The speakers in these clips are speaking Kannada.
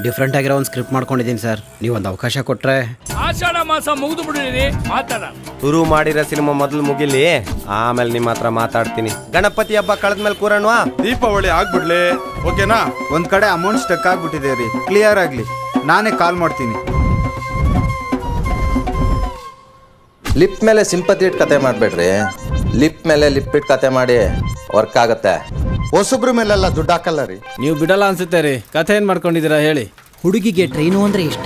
ಡಿಫ್ರೆಂಟ್ ಆಗಿರೋ ಒಂದು ಸ್ಕ್ರಿಪ್ಟ್ ಮಾಡ್ಕೊಂಡಿದ್ದೀನಿ ಸರ್. ನೀವೊಂದು ಅವಕಾಶ ಕೊಟ್ರೆ. ಆಷಾಢ ಮಾಸ ಮುಗಿದು ಬಿಡಿರಿ, ಮಾತಾಡ. ಶುರು ಮಾಡಿರೋ ಸಿನಿಮಾ ಮೊದಲು ಮುಗಿಲಿ, ಆಮೇಲೆ ನಿಮ್ಮ ಹತ್ರ ಮಾತಾಡ್ತೀನಿ. ಗಣಪತಿ ಹಬ್ಬ ಕಳೆದ್ಮೇಲೆ ಕೂರಣವಾ, ದೀಪಾವಳಿ ಆಗ್ಬಿಡ್ಲಿ, ಓಕೆನಾ? ಒಂದ್ ಕಡೆ ಅಮೌಂಟ್ ಸ್ಟಕ್ ಆಗ್ಬಿಟ್ಟಿದೆ ರೀ, ಕ್ಲಿಯರ್ ಆಗ್ಲಿ ನಾನೇ ಕಾಲ್ ಮಾಡ್ತೀನಿ. ಲಿಪ್ ಮೇಲೆ ಸಿಂಪತಿ ಇಟ್ಟು ಕತೆ ಮಾಡಬೇಡ್ರಿ, ಲಿಪ್ ಮೇಲೆ ಲಿಪ್ ಇಟ್ಟು ಕತೆ ಮಾಡಿ ವರ್ಕ್ ಆಗತ್ತೆ. ಹೊಸಬ್ರ ಮೇಲೆಲ್ಲ ದುಡ್ಡು ಹಾಕಲ್ಲ ರೀ. ನೀವು ಬಿಡಲ್ಲ ಅನ್ಸುತ್ತೆ ರೀ. ಕಥೆ ಏನ್ ಮಾಡ್ಕೊಂಡಿದ್ದೀರಾ ಹೇಳಿ. ಹುಡುಗಿಗೆ ಟ್ರೈನು ಅಂದ್ರೆ ಇಷ್ಟ,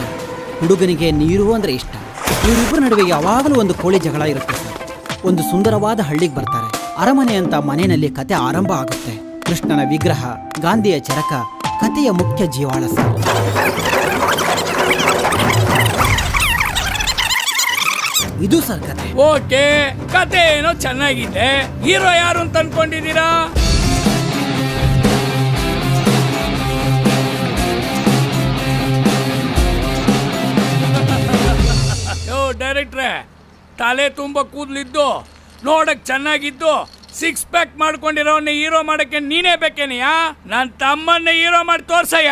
ಹುಡುಗನಿಗೆ ನೀರು ಅಂದ್ರೆ ಇಷ್ಟ. ಇವರಿಬ್ಬರ ನಡುವೆ ಯಾವಾಗಲೂ ಒಂದು ಕೋಳಿ ಜಗಳ ಇರುತ್ತೆ ಸರ್. ಒಂದು ಸುಂದರವಾದ ಹಳ್ಳಿಗೆ ಬರ್ತಾರೆ. ಅರಮನೆ ಅಂತ ಮನೆಯಲ್ಲಿ ಕತೆ ಆರಂಭ ಆಗುತ್ತೆ. ಕೃಷ್ಣನ ವಿಗ್ರಹ, ಗಾಂಧಿಯ ಚರಕ ಕಥೆಯ ಮುಖ್ಯ ಜೀವಾಳ ಸರ್. ಇದು ಸರ್ ಕತೆ. ಓಕೆ, ಕತೆ ಏನೋ ಚೆನ್ನಾಗಿದೆ. ಹೀರೋ ಯಾರು ಅಂತ ಅನ್ಕೊಂಡಿದ್ದೀರಾ? ಡೈರೆಕ್ಟ್ರೆ, ತಲೆ ತುಂಬ ಕೂದಲಿದ್ದು ನೋಡಕ್ ಚೆನ್ನಾಗಿದ್ದು ಸಿಕ್ಸ್ ಪ್ಯಾಕ್ ಮಾಡ್ಕೊಂಡಿರೋನ್ನ ಹೀರೋ ಮಾಡಕ್ಕೆ ನೀನೇ ಬೇಕೇನಿಯಾ? ನನ್ನ ತಮ್ಮನ್ನ ಹೀರೋ ಮಾಡಿ ತೋರ್ಸಯ್ಯ.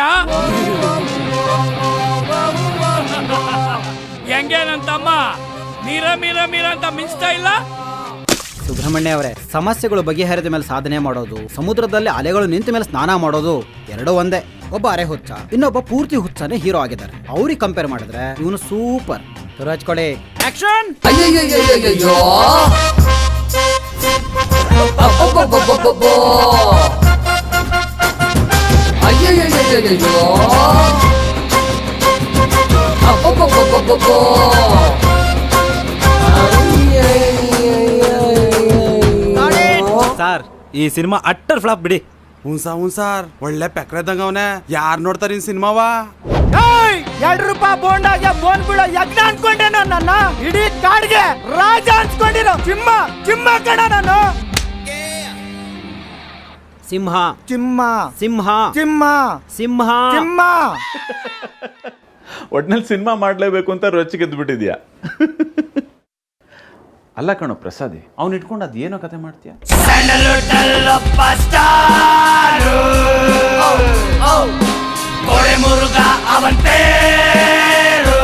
ಹೆಂಗೆ ನನ್ನ ತಮ್ಮ ಮೀರ ಮೀರ ಮೀರ ಅಂತ ಮಿಂಚ್ತಾ ಇಲ್ಲ? ಸುಬ್ರಹ್ಮಣ್ಯ ಅವರೇ, ಸಮಸ್ಯೆಗಳು ಬಗೆಹರಿದ ಮೇಲೆ ಸಾಧನೆ ಮಾಡೋದು, ಸಮುದ್ರದಲ್ಲಿ ಅಲೆಗಳು ನಿಂತ ಮೇಲೆ ಸ್ನಾನ ಮಾಡೋದು ಎರಡೂ ಒಂದೇ. ಒಬ್ಬ ಅರೆ ಹುಚ್ಚ, ಇನ್ನೊಬ್ಬ ಪೂರ್ತಿ ಹುಚ್ಚನೇ ಹೀರೋ ಆಗಿದ್ದಾರೆ. ಅವ್ರಿಗೆ ಕಂಪೇರ್ ಮಾಡಿದ್ರೆ ಇವನು ಸೂಪರ್. ಹಚ್ಕೊಡಿ, ಆಕ್ಷನ್! ಅಯ್ಯಯ್ಯಯ್ಯಯ್ಯಯ್ಯೋ, ಅಯ್ಯಯ್ಯಯ್ಯಯ್ಯಯ್ಯೋ, ಸರ್, ಈ ಸಿನಿಮಾ ಅಟ್ಟರ್ ಫ್ಲಾಪ್ ಬಿಡಿ. ಹ್ಞೂ ಸಾರ್, ಒಳ್ಳೆ ಪೆಕ್ರೆದಂಗ ಅವನೇ. ಯಾರು ನೋಡ್ತಾರ ಇನ್ ಸಿನಿಮಾವ? ₹2 ಬೋಂಡಾಗೆ ಬೋನ್ ಬಿಡೋ ಯಜ್ಞ ಅನ್ಕೊಂಡೆ ನನ್ನ ಇಡೀ ಕಾಡ್ಗೆ ರಾಜ ಅನ್ಸ್ಕೊಂಡಿರೋ ಚಿಮ್ಮ ಕಣ ನಾನು. ಸಿಂಹ ಚಿಮ್ಮ ಸಿಂಹ ಚಿಮ್ಮ ಸಿಂಹ ಚಿಮ್ಮ. ಒಟ್ನಲ್ಲಿ ಸಿನಿಮಾ ಮಾಡಲೇಬೇಕು ಅಂತ ರೊಚ್ಚಿಗೆದ್ದು ಬಿಟ್ಟಿದ್ಯಾ? ಅಲ್ಲ ಕಣೋ ಪ್ರಸಾದಿ, ಅವ್ನು ಇಟ್ಕೊಂಡು ಅದು ಏನೋ ಕತೆ ಮಾಡ್ತೀಯ. ಮುರುಗ ಅವಂತೇರು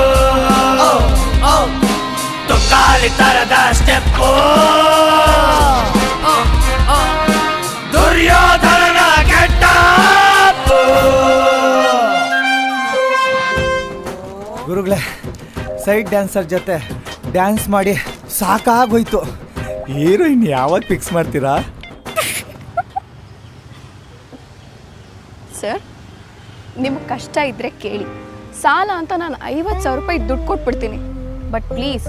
ತುಕ್ಕಾಲಿ ತರದ ಸ್ಟೆಪ್ಪು, ದುರ್ಯೋಧನನ ಕೆಟ್ಟಪ್ಪು. ಗುರುಗಳೇ, ಸೈಡ್ ಡ್ಯಾನ್ಸರ್ ಜೊತೆ ಡ್ಯಾನ್ಸ್ ಮಾಡಿ ಸಾಕಾಗೋಯ್ತು. ಹೀರೋಯಿನ್ ಯಾವಾಗ ಫಿಕ್ಸ್ ಮಾಡ್ತೀರಾ? ಸರ್, ನಿಮ್ಗೆ ಕಷ್ಟ ಇದ್ರೆ ಕೇಳಿ, ಸಾಲ ಅಂತ ನಾನು ₹50,000 ದುಡ್ಡು ಕೊಟ್ಬಿಡ್ತೀನಿ. ಬಟ್ ಪ್ಲೀಸ್,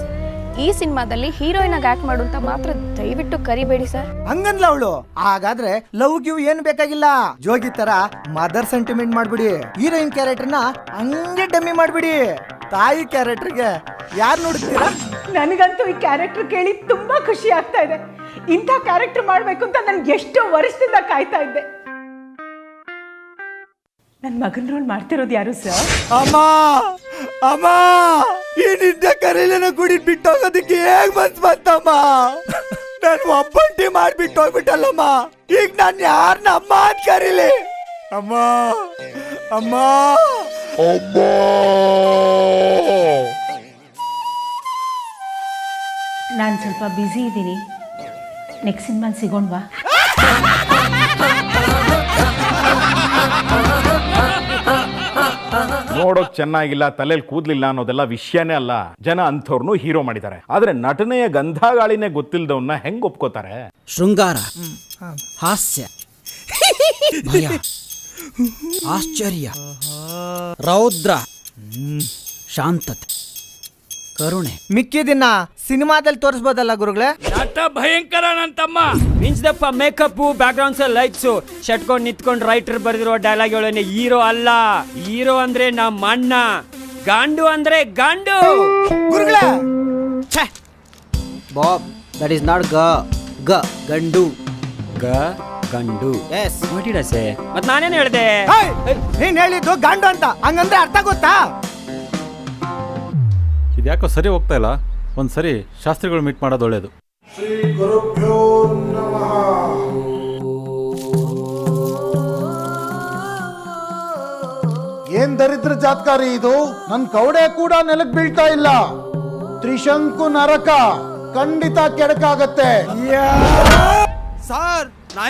ಈ ಸಿನಿಮಾದಲ್ಲಿ ಹೀರೋಯಿನ್ ಆಗಿ ಆಕ್ಟ್ ಮಾಡು ಅಂತ ಮಾತ್ರ ದಯವಿಟ್ಟು ಕರಿಬೇಡಿ ಸರ್. ಹಂಗನ್ಲ ಅವಳು. ಹಾಗಾದ್ರೆ ಲವ್ ಗಿವ್ ಏನು ಬೇಕಾಗಿಲ್ಲ, ಜೋಗಿ ತರ ಮದರ್ ಸೆಂಟಿಮೆಂಟ್ ಮಾಡ್ಬಿಡಿ. ಹೀರೋಯಿನ್ ಕ್ಯಾರೆಕ್ಟರ್ನ ಹಂಗೆ ಡಮ್ಮಿ ಮಾಡ್ಬಿಡಿ. ತಾಯಿ ಕ್ಯಾರೆಕ್ಟರ್ಗೆ ಯಾರು ನೋಡ್ತೀರಾ? ನನಗಂತೂ ಈ ಕ್ಯಾರೆಕ್ಟರ್ ಕೇಳಿ ತುಂಬಾ ಖುಷಿ ಆಗ್ತಾ ಇದೆ. ಇಂಥ ಕ್ಯಾರೆಕ್ಟರ್ ಮಾಡ್ಬೇಕು ಅಂತ ನನ್ಗೆ ಎಷ್ಟೋ ವರ್ಷದಿಂದ ಕಾಯ್ತಾ ಇದ್ದೆ. ನನ್ನ ಮಗನ ರೋಲ್ ಮಾಡ್ತಿರೋದು ಯಾರು ಸರ್? ಅಮ್ಮ, ಈ ನಿದ್ದೆ ಕರೀಲೇನ ಗುಡಿ ಬಿಟ್ಟೋಗೋದಕ್ಕೆ ಹೇಗ್ ಬಂತಮ್ಮ? ನಾನು ಒಬ್ಬಂಟಿ ಮಾಡ್ಬಿಟ್ಟು ಹೋಗ್ಬಿಟ್ಟಲ್ಲಮ್ಮ. ಈಗ ನಾನು ಯಾರನ್ನ ಅಮ್ಮ ಅಂತ ಕರೀಲಿ? ಅಮ್ಮ ಅಮ್ಮ ಅಮ್ಮ. ನಾನು ಸ್ವಲ್ಪ ಬ್ಯುಸಿ ಇದ್ದೀನಿ, ನೆಕ್ಸ್ಟ್ ಸಿನಿಮಾ ಸಿಗೋಣವಾ? ನೋಡೋಕ್ ಚೆನ್ನಾಗಿಲ್ಲ, ತಲೆಯಲ್ಲಿ ಕೂದ್ಲಿಲ್ಲ ಅನ್ನೋದೆಲ್ಲ ವಿಷಯನೇ ಅಲ್ಲ. ಜನ ಅಂಥವ್ರನ್ನು ಹೀರೋ ಮಾಡಿದ್ದಾರೆ. ಆದ್ರೆ ನಟನೆಯ ಗಂಧಾಗಾಳಿನೇ ಗೊತ್ತಿಲ್ದವನ್ನ ಹೆಂಗ್ ಒಪ್ಕೋತಾರೆ? ಶೃಂಗಾರ, ಹಾಸ್ಯ, ಭಯ, ಆಶ್ಚರ್ಯ, ರೌದ್ರ, ಶಾಂತತೆ, ಕರುಣೆ, ಮಿಕ್ಕಿದಿನ್ನ ಸಿನಿಮಾದಲ್ಲಿ ತೋರಿಸ್ಬೋದಲ್ಲ ಗುರುಗಳೇ? ನಟ ಭಯಂಕರ ನನ್ನ ತಮ್ಮ. ಮಿಂಚ್ದಪ್ಪ ಮೇಕಪ್, ಬ್ಯಾಕ್ ಗ್ರೌಂಡ್ಸ್, ಲೈಟ್ಸ್, ಶಟ್ಕೊಂಡು ನಿಂತ್ಕೊಂಡು ರೈಟರ್ ಬರೆದಿರೋ ಡೈಲಾಗ್ ಹೇಳೋನೆ ಹೀರೋ ಅಲ್ಲ. ಹೀರೋ ಅಂದ್ರೆ ನಮ್ಮ ಅಣ್ಣ, ಗಾಂಡು ಅಂದ್ರೆ ಗಾಂಡು. ಗುರುಗಳೇ, ಬಾಬ್, ದಟ್ ಈಸ್ ನಾಟ್ ಗ ಗಂಡು. ಗಂಡು. ಎಸ್, ನೋಡಿಡಸೆ. ಮತ್ ನಾನೇನು ಹೇಳ್ದೆ? ನೀನ್ ಹೇಳಿದ್ದು ಗಾಂಡು ಅಂತ, ಹಂಗಂದ್ರೆ ಅರ್ಥ ಗೊತ್ತಾ? ಇದ್ಯಾಕೋ ಸರಿ ಹೋಗ್ತಾ ಇಲ್ಲ. ಒಂದ್ಸರಿ ಶಾಸ್ತ್ರಿಗಳು ಮೀಟ್ ಮಾಡೋದು ಒಳ್ಳೇದು. ಶ್ರೀ ಗುರುಭ್ಯೋ ನಮಃ. ಏನ್ ದರಿದ್ರ ಜಾತ್ಕಾರಿ ಇದು? ನನ್ ಕೌಡೆ ಕೂಡ ನೆಲಕ್ ಬೀಳ್ತಾ ಇಲ್ಲ. ತ್ರಿಶಂಕು ನರಕ ಖಂಡಿತ ಕೆಡಕಾಗತ್ತೆ. ಸರ್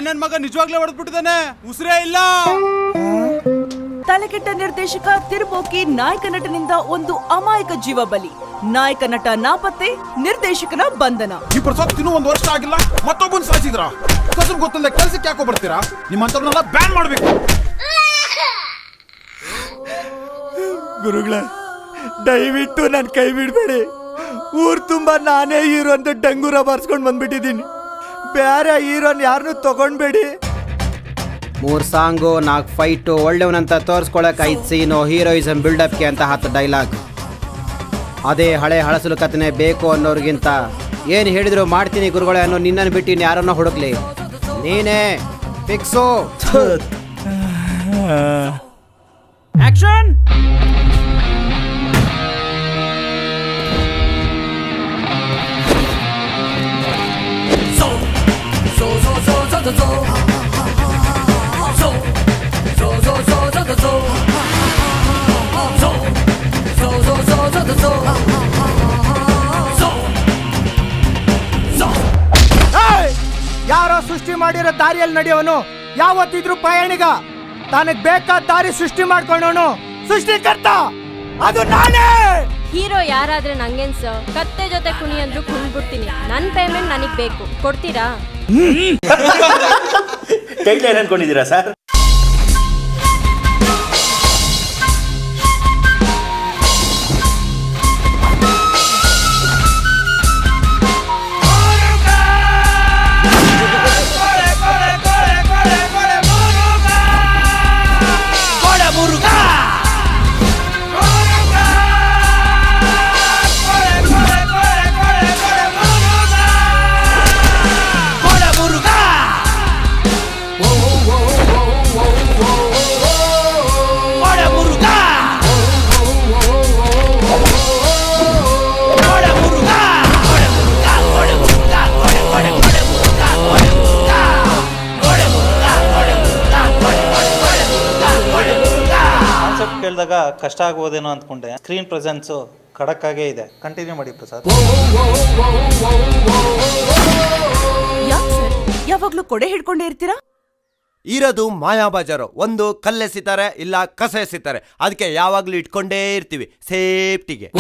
ನನ್ ಮಗ ನಿಜವಾಗ್ಲೇ ಹೊಡೆದ್ಬಿಟ್ಟಿದ್ದಾನೆ, ಉಸಿರೇ ಇಲ್ಲ. ತಲೆಕೆಟ್ಟ ನಿರ್ದೇಶಕ ತಿರುಬೋಕಿ ನಾಯಕ ನಟನಿಂದ ಒಂದು ಅಮಾಯಕ ಜೀವ ಬಲಿ. ನಾಯಕ ನಟ ನಾಪತ್ತೆ, ನಿರ್ದೇಶಕನ ಬಂಧನ. ಈ ಪ್ರಸಾದ್ ತಿನ್ನು 1 ವರ್ಷ ಆಗಿಲ್ಲ, ಮತ್ತೊಬ್ಬನ್ ಸಾಯಿಸಿದ್ರ. ಕಸಮ್ ಗೊತ್ತಿಲ್ಲ ಕೆಲ್ಸಕ್ಕೆ ಯಾಕೋ ಬರ್ತೀರಾ? ನಿಮ್ಮಂತವ್ರನ್ನೆಲ್ಲ ಬ್ಯಾನ್ ಮಾಡ್ಬೇಕು. ಗುರುಗಳೇ, ದಯವಿಟ್ಟು ನನ್ ಕೈ ಬಿಡ್ಬೇಡಿ. ಊರ್ ತುಂಬಾ ನಾನೇ ಹೀರೋ ಅಂತ ಡಂಗೂರ ಬಾರ್ಸ್ಕೊಂಡ್ ಬಂದ್ಬಿಟ್ಟಿದೀನಿ. ಬೇರೆ ಹೀರೋನ್ ಯಾರನ್ನೂ ತಗೊಂಡ್ಬೇಡಿ. 3 ಸಾಂಗು, 4 ಫೈಟು, ಒಳ್ಳೆಯವನಂತ ತೋರಿಸ್ಕೊಳಕ್ 5 ಸೀನು, ಹೀರೋಯಿಸಮ್ ಬಿಲ್ಡಪ್ಗೆ ಅಂತ 10 ಡೈಲಾಗ್. ಅದೇ ಹಳೆ ಹಳಸಲು ಕಥನೆ ಬೇಕು ಅನ್ನೋರಿಗಿಂತ ಏನು ಹೇಳಿದ್ರು ಮಾಡ್ತೀನಿ ಗುರುಗಳೇ ಅನ್ನೋ ನಿನ್ನನ್ನು ಬಿಟ್ಟು ಯಾರನ್ನ ಹುಡುಕ್ಲಿ. ನೀನೇ ಫಿಕ್ಸು. ಆಕ್ಷನ್. ಯಾರೋ ಸೃಷ್ಟಿ ಮಾಡಿರೋ ದಾರಿಯಲ್ಲಿ ನಡೆಯೋನು ಯಾವತ್ತಿದ್ರು ಪಯಣಿಗ. ತನಗ್ ಬೇಕಾದ ದಾರಿ ಸೃಷ್ಟಿ ಮಾಡ್ಕೊಂಡವನು ಸೃಷ್ಟಿಕರ್ತ, ಅದು ನಾನೇ. ಹೀರೋ ಯಾರಾದ್ರೆ ನಂಗೇನ್ ಸರ್, ಕತ್ತೆ ಜೊತೆ ಕುಣಿ ಅಂದ್ರು ಕುಣ್ಬಿಡ್ತೀನಿ. ನನ್ನ ಪೇಮೆಂಟ್ ನನಗ್ ಬೇಕು, ಕೊಡ್ತೀರಾ? ಟೈಟಲ್ ಅನ್ಕೊಂಡಿದ್ದೀರಾ ಸರ್? ಕೇಳಿದಾಗ ಕಷ್ಟ ಆಗ್ಬೋದೇನೋ ಅಂದ್ಕೊಂಡೆ. ಸ್ಕ್ರೀನ್ ಪ್ರೆಸೆನ್ಸು ಖಡಕ್ ಆಗೇ ಇದೆ. ಕಂಟಿನ್ಯೂ ಮಾಡಿ ಪ್ರಸಾದ್. ಯಾವಾಗ್ಲೂ ಕೊಡೆ ಹಿಡ್ಕೊಂಡೇ ಇರ್ತೀರಾ? ಇರೋದು ಮಾಯಾ ಬಜಾರು. ಒಂದು ಕಲ್ಲೆಸಿತಾರೆ ಇಲ್ಲ ಕಸ ಎಸಿತಾರೆ, ಅದಕ್ಕೆ ಯಾವಾಗ್ಲೂ ಇಟ್ಕೊಂಡೇ ಇರ್ತೀವಿ ಸೇಫ್ಟಿಗೆ.